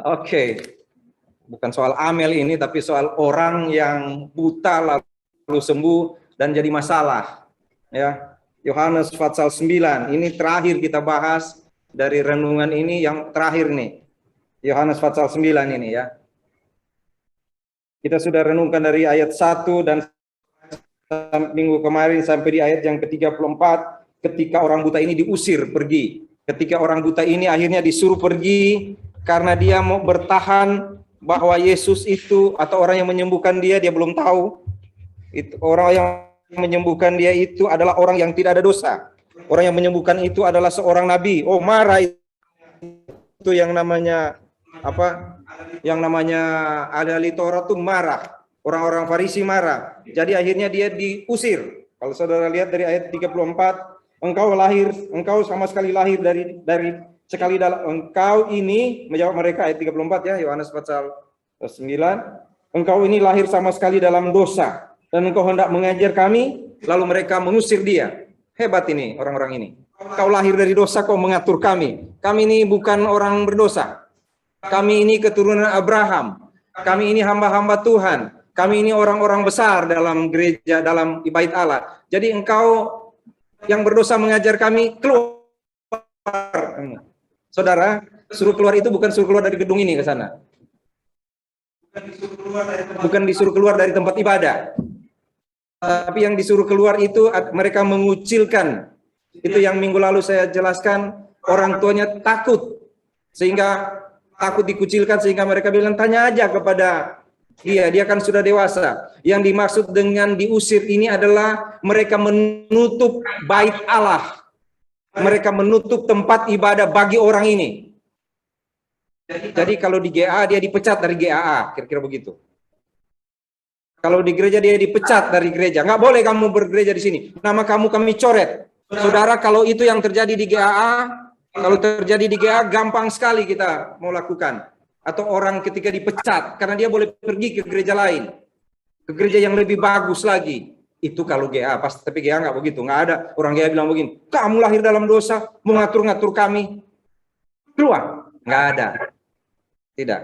Oke, bukan soal Amel ini, tapi soal orang yang buta lalu sembuh dan jadi masalah. Ya, Yohanes pasal 9. Ini terakhir kita bahas dari renungan ini, yang terakhir nih. Yohanes pasal 9 ini ya. Kita sudah renungkan dari ayat 1 dan minggu kemarin sampai di ayat yang ke-34, ketika orang buta ini diusir pergi. Ketika orang buta ini akhirnya disuruh pergi karena dia mau bertahan bahwa Yesus itu atau orang yang menyembuhkan dia belum tahu. Itu orang yang menyembuhkan dia itu adalah orang yang tidak ada dosa. Orang yang menyembuhkan itu adalah seorang nabi. Oh, marah itu yang namanya apa? Yang namanya ahli Taurat tuh marah. Orang-orang Farisi marah. Jadi akhirnya dia diusir. Kalau saudara lihat dari ayat 34, engkau sama sekali lahir dari sekali dalam engkau ini, menjawab mereka ayat 34 ya, Yohanes pasal 9. Engkau ini lahir sama sekali dalam dosa dan engkau hendak mengajar kami, lalu mereka mengusir dia. Hebat ini orang-orang ini. Kau lahir dari dosa, kau mengatur kami. Kami ini bukan orang berdosa. Kami ini keturunan Abraham. Kami ini hamba-hamba Tuhan. Kami ini orang-orang besar dalam gereja, dalam bait Allah. Jadi engkau yang berdosa mengajar kami, keluar. Saudara, suruh keluar itu bukan suruh keluar dari gedung ini ke sana. Bukan disuruh keluar dari tempat ibadah. Tapi yang disuruh keluar itu mereka mengucilkan. Itu yang minggu lalu saya jelaskan, orang tuanya takut. Sehingga takut dikucilkan, sehingga mereka bilang, tanya aja kepada dia kan sudah dewasa. Yang dimaksud dengan diusir ini adalah mereka menutup bait Allah. Mereka menutup tempat ibadah bagi orang ini. Jadi kalau di GA dia dipecat dari GAA, kira-kira begitu. Kalau di gereja dia dipecat dari gereja. Nggak boleh kamu bergereja di sini. Nama kamu kami coret. Saudara, kalau itu yang terjadi di GAA, kalau terjadi di GA, gampang sekali kita mau lakukan. Atau orang ketika dipecat, karena dia boleh pergi ke gereja lain. Ke gereja yang lebih bagus lagi. Itu kalau GA, pasti, tapi GA nggak begitu. Nggak ada orang GA bilang begini, kamu lahir dalam dosa, mengatur-ngatur kami. Keluar. Nggak ada. Tidak.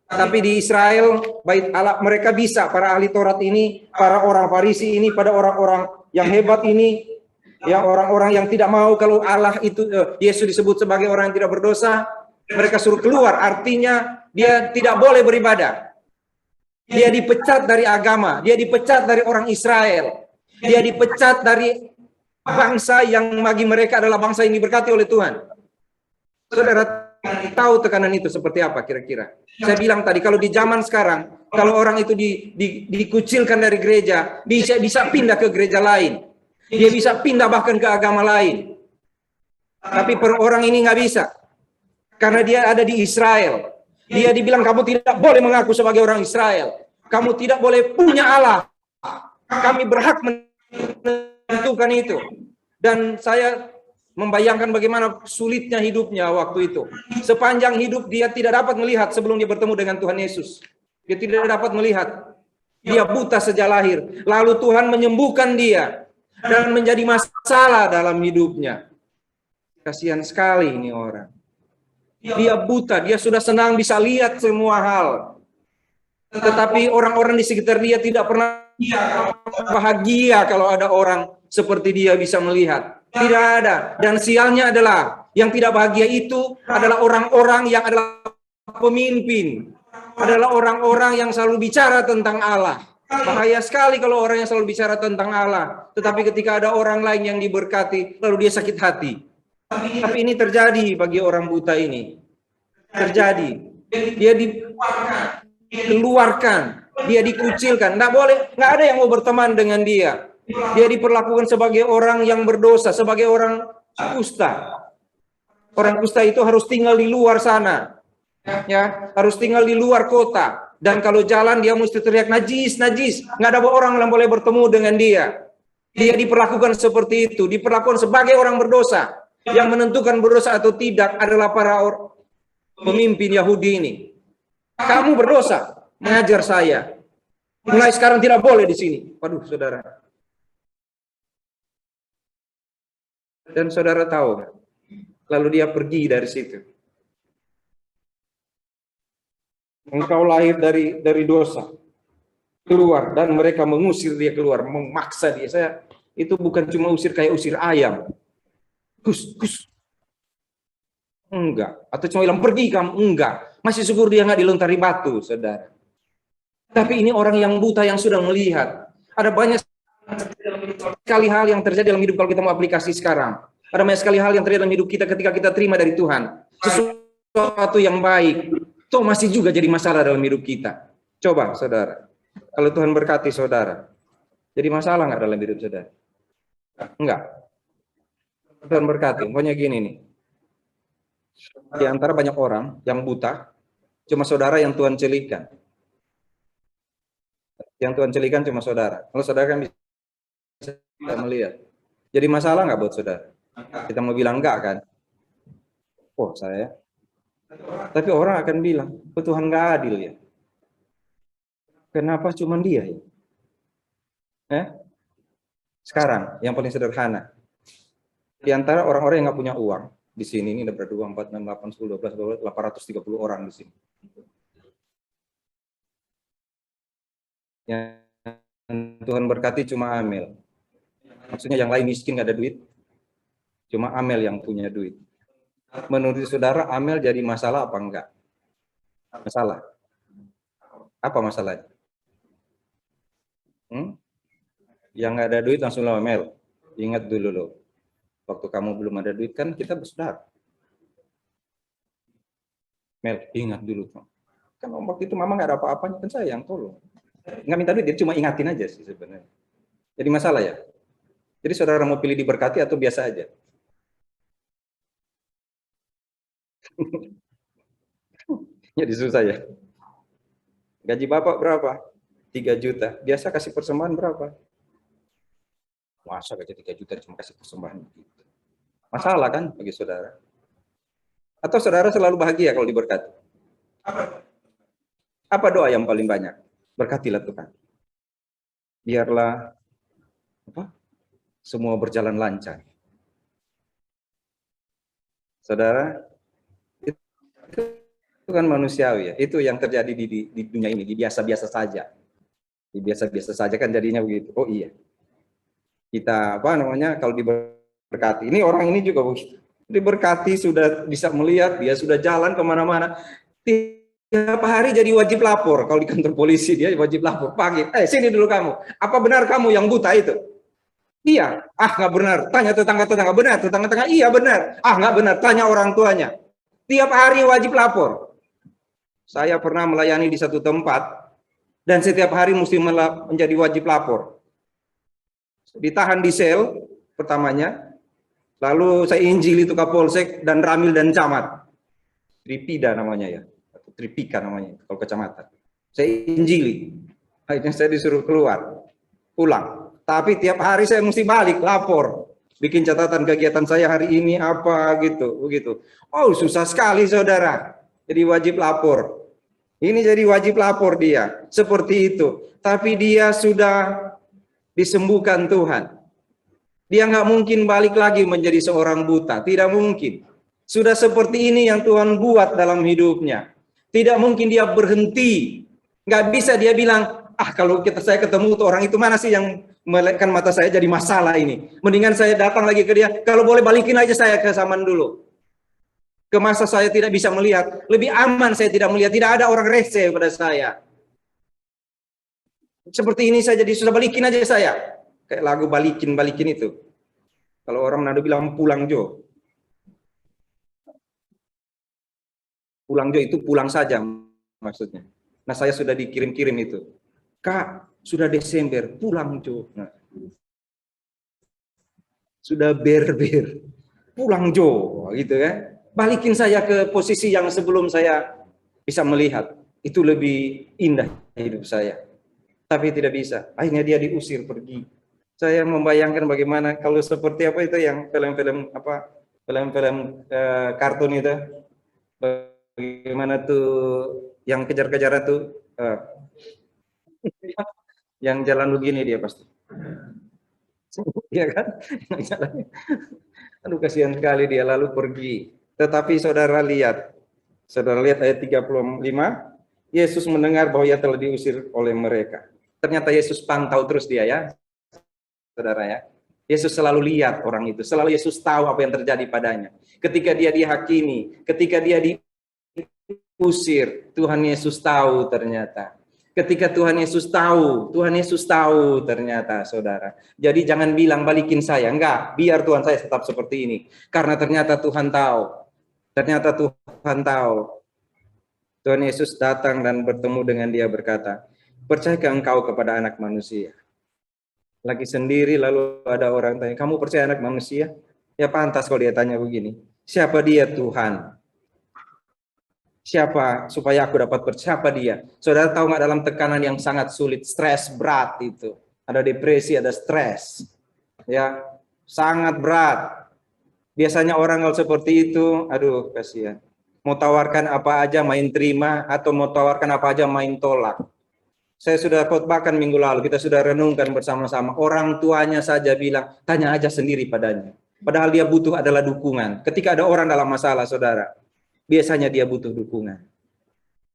Tapi di Israel, bait Allah, mereka bisa, para ahli Taurat ini, para orang Farisi ini, pada orang-orang yang hebat ini, yang orang-orang yang tidak mau kalau Allah itu, Yesus disebut sebagai orang yang tidak berdosa, mereka suruh keluar, artinya dia tidak boleh beribadah. Dia dipecat dari agama, dia dipecat dari orang Israel, dia dipecat dari bangsa yang bagi mereka adalah bangsa yang diberkati oleh Tuhan. Saudara tahu tekanan itu seperti apa kira-kira? Saya bilang tadi, kalau di zaman sekarang, kalau orang itu dikucilkan dari gereja, bisa pindah ke gereja lain. Dia bisa pindah bahkan ke agama lain. Tapi per orang ini nggak bisa. Karena dia ada di Israel. Dia dibilang kamu tidak boleh mengaku sebagai orang Israel. Kamu tidak boleh punya Allah. Kami berhak menentukan itu. Dan saya membayangkan bagaimana sulitnya hidupnya waktu itu. Sepanjang hidup dia tidak dapat melihat sebelum dia bertemu dengan Tuhan Yesus. Dia tidak dapat melihat. Dia buta sejak lahir. Lalu Tuhan menyembuhkan dia. Dan menjadi masalah dalam hidupnya. Kasihan sekali ini orang. Dia buta, dia sudah senang bisa lihat semua hal. Tetapi orang-orang di sekitar dia tidak pernah bahagia kalau ada orang seperti dia bisa melihat. Tidak ada. Dan sialnya adalah yang tidak bahagia itu adalah orang-orang yang adalah pemimpin. Adalah orang-orang yang selalu bicara tentang Allah. Bahaya sekali kalau orang yang selalu bicara tentang Allah. Tetapi ketika ada orang lain yang diberkati, lalu dia sakit hati. Tapi ini terjadi bagi orang buta ini. Terjadi. Dia dikeluarkan. Dia dikucilkan. Nggak ada yang mau berteman dengan dia. Dia diperlakukan sebagai orang yang berdosa, sebagai orang kusta. Orang kusta itu harus tinggal di luar sana. Ya, harus tinggal di luar kota. Dan kalau jalan dia mesti teriak najis, najis. Nggak ada orang yang boleh bertemu dengan dia. Dia diperlakukan seperti itu. Diperlakukan sebagai orang berdosa. Yang menentukan berdosa atau tidak adalah para pemimpin Yahudi ini. Kamu berdosa, mengajar saya. Mulai sekarang tidak boleh di sini. Waduh, saudara. Dan saudara tahu, lalu dia pergi dari situ. engkau lahir dari dosa. Keluar, dan mereka mengusir dia keluar, memaksa dia. Itu bukan cuma usir kayak usir ayam. Kus, kus. Enggak. Atau cuma bilang pergi kamu, enggak. Masih syukur dia nggak dilontari batu, saudara. Tapi ini orang yang buta yang sudah melihat. Ada banyak sekali hal yang terjadi dalam hidup kalau kita mau aplikasi sekarang. Ada banyak sekali hal yang terjadi dalam hidup kita ketika kita terima dari Tuhan. Sesuatu yang baik, toh masih juga jadi masalah dalam hidup kita. Coba, saudara. Kalau Tuhan berkati saudara, jadi masalah nggak dalam hidup saudara? Enggak. Tuhan berkati. Pokoknya gini nih. Di antara banyak orang yang buta, cuma saudara yang Tuhan celikan. Yang Tuhan celikan cuma saudara. Kalau saudara kan bisa melihat. Jadi masalah nggak buat saudara? Kita mau bilang enggak kan? Oh saya. Tapi orang akan bilang, oh, Tuhan nggak adil ya. Kenapa cuma dia ya? Sekarang yang paling sederhana. Di antara orang-orang yang nggak punya uang, di sini ini ada berapa? 2, 4, 6, 8, 10, 12, 830 orang di sini. Yang Tuhan berkati cuma Amel. Maksudnya yang lain miskin nggak ada duit, cuma Amel yang punya duit. Menurut saudara, Amel jadi masalah apa enggak? Masalah. Apa masalahnya? Yang nggak ada duit langsung lo Mel. Ingat dulu loh, waktu kamu belum ada duit kan kita bersaudara. Mel, ingat dulu. Kan waktu itu mama nggak ada apa-apanya, kan saya yang tolong. Nggak minta duit, dia cuma ingatin aja sih sebenarnya. Jadi masalah ya. Jadi saudara mau pilih diberkati atau biasa aja? Jadi susah ya. Gaji bapak berapa? 3 juta. Biasa kasih persembahan berapa? Masa gaji 3 juta cuma kasih persembahan gitu. Masalah kan bagi saudara? Atau saudara selalu bahagia kalau diberkati? Apa doa yang paling banyak? Berkatilah Tuhan. Biarlah semua berjalan lancar. Saudara, itu kan manusiawi ya. Itu yang terjadi di dunia ini, di biasa-biasa saja. Di biasa-biasa saja kan jadinya begitu. Oh iya. Kita kalau diberkati. Ini orang ini juga begitu. Diberkati sudah bisa melihat, dia sudah jalan kemana-mana. Tiap hari jadi wajib lapor. Kalau di kantor polisi dia wajib lapor. Pagi, sini dulu kamu. Apa benar kamu yang buta itu? Iya. Ah, nggak benar. Tanya tetangga-tetangga. Benar, tetangga-tetangga. Iya benar. Ah, nggak benar. Tanya orang tuanya. Tiap hari wajib lapor. Saya pernah melayani di satu tempat dan setiap hari mesti menjadi wajib lapor. Ditahan di sel pertamanya, lalu saya injili itu Kapolsek dan Ramil dan Camat. Tripida namanya ya, atau Tripika namanya kalau kecamatan. Saya injili. Akhirnya saya disuruh keluar, pulang. Tapi tiap hari saya mesti balik lapor, bikin catatan kegiatan saya hari ini apa gitu, begitu. Oh susah sekali saudara, jadi wajib lapor. Ini jadi wajib lapor dia, seperti itu. Tapi dia sudah disembuhkan Tuhan. Dia nggak mungkin balik lagi menjadi seorang buta, tidak mungkin. Sudah seperti ini yang Tuhan buat dalam hidupnya. Tidak mungkin dia berhenti. Nggak bisa dia bilang, kalau saya ketemu tuh orang itu mana sih yang melekkan mata saya jadi masalah ini. Mendingan saya datang lagi ke dia, kalau boleh balikin aja saya ke zaman dulu. Ke masa saya tidak bisa melihat, lebih aman saya tidak melihat, tidak ada orang rese pada saya. Seperti ini saya jadi sudah balikin aja saya. Kayak lagu balikin itu. Kalau orang Manado bilang pulang Jo. Pulang Jo itu pulang saja maksudnya. Nah saya sudah dikirim-kirim itu. Kak, sudah Desember, pulang Jo. Nah, sudah ber-ber. Pulang Jo, gitu kan. Balikin saya ke posisi yang sebelum saya bisa melihat. Itu lebih indah hidup saya. Tapi tidak bisa. Akhirnya dia diusir pergi. Saya membayangkan bagaimana kalau seperti apa itu yang film-film kartun itu. Bagaimana tuh yang kejar-kejaran tuh yang jalan begini dia pasti. Iya kan? Aduh kasihan sekali dia lalu pergi. Tetapi saudara lihat ayat 35, Yesus mendengar bahwa ia telah diusir oleh mereka. Ternyata Yesus pantau terus dia ya, saudara ya. Yesus selalu lihat orang itu, selalu Yesus tahu apa yang terjadi padanya. Ketika dia dihakimi, ketika dia diusir, Tuhan Yesus tahu ternyata. Ketika Tuhan Yesus tahu ternyata, saudara. Jadi jangan bilang balikin saya, enggak, biar Tuhan saya tetap seperti ini. Karena ternyata Tuhan tahu. Ternyata Tuhan tahu. Tuhan Yesus datang dan bertemu dengan dia berkata, percayakah engkau kepada anak manusia? Lagi sendiri lalu ada orang tanya, kamu percaya anak manusia? Ya pantas kalau dia tanya begini. Siapa dia Tuhan? Siapa supaya aku dapat percaya siapa dia? Saudara tahu nggak dalam tekanan yang sangat sulit, stres berat itu. Ada depresi, ada stres. Ya, sangat berat. Biasanya orang kalau seperti itu, aduh kasihan. Mau tawarkan apa aja main terima atau mau tawarkan apa aja main tolak. Saya sudah khotbahkan minggu lalu, kita sudah renungkan bersama-sama. Orang tuanya saja bilang, tanya aja sendiri padanya. Padahal dia butuh adalah dukungan. Ketika ada orang dalam masalah, saudara, biasanya dia butuh dukungan.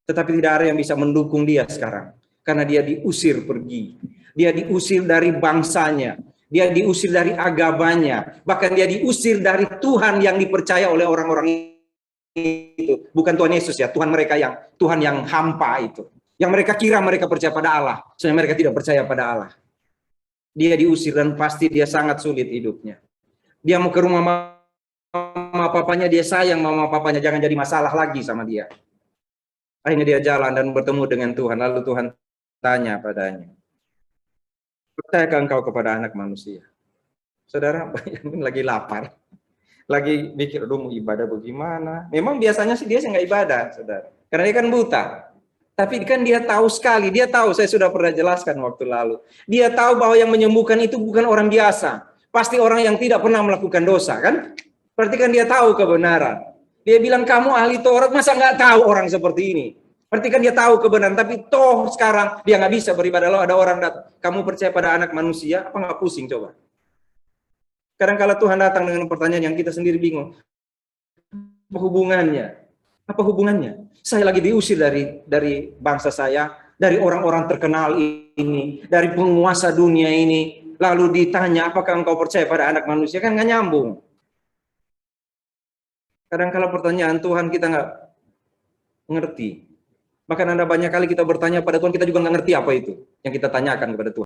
Tetapi tidak ada yang bisa mendukung dia sekarang. Karena dia diusir pergi. Dia diusir dari bangsanya. Dia diusir dari agamanya. Bahkan dia diusir dari Tuhan yang dipercaya oleh orang-orang itu. Bukan Tuhan Yesus ya, Tuhan yang hampa itu. Yang mereka kira mereka percaya pada Allah, sebenarnya mereka tidak percaya pada Allah. Dia diusir dan pasti dia sangat sulit hidupnya. Dia mau ke rumah mama papanya, dia sayang mama papanya, jangan jadi masalah lagi sama dia. Akhirnya dia jalan dan bertemu dengan Tuhan, lalu Tuhan tanya padanya, percayakah engkau kepada anak manusia? Saudara, lagi lapar, lagi mikir, aduh mau ibadah bagaimana? Memang biasanya sih dia nggak ibadah, saudara, karena dia kan buta. Tapi kan dia tahu sekali, dia tahu, saya sudah pernah jelaskan waktu lalu. Dia tahu bahwa yang menyembuhkan itu bukan orang biasa. Pasti orang yang tidak pernah melakukan dosa, kan? Berarti kan dia tahu kebenaran. Dia bilang, kamu ahli Taurat, masa nggak tahu orang seperti ini? Berarti kan dia tahu kebenaran, tapi toh sekarang dia nggak bisa beribadah. Lalu ada orang datang, kamu percaya pada anak manusia, apa nggak pusing coba? Kadang kala Tuhan datang dengan pertanyaan yang kita sendiri bingung. Apa hubungannya? Apa hubungannya? Saya lagi diusir dari bangsa saya, dari orang-orang terkenal ini, dari penguasa dunia ini. Lalu ditanya, apakah engkau percaya pada anak manusia? Kan nggak nyambung. Kadang-kala pertanyaan Tuhan kita nggak ngerti. Bahkan ada banyak kali kita bertanya pada Tuhan, kita juga nggak ngerti apa itu yang kita tanyakan kepada Tuhan.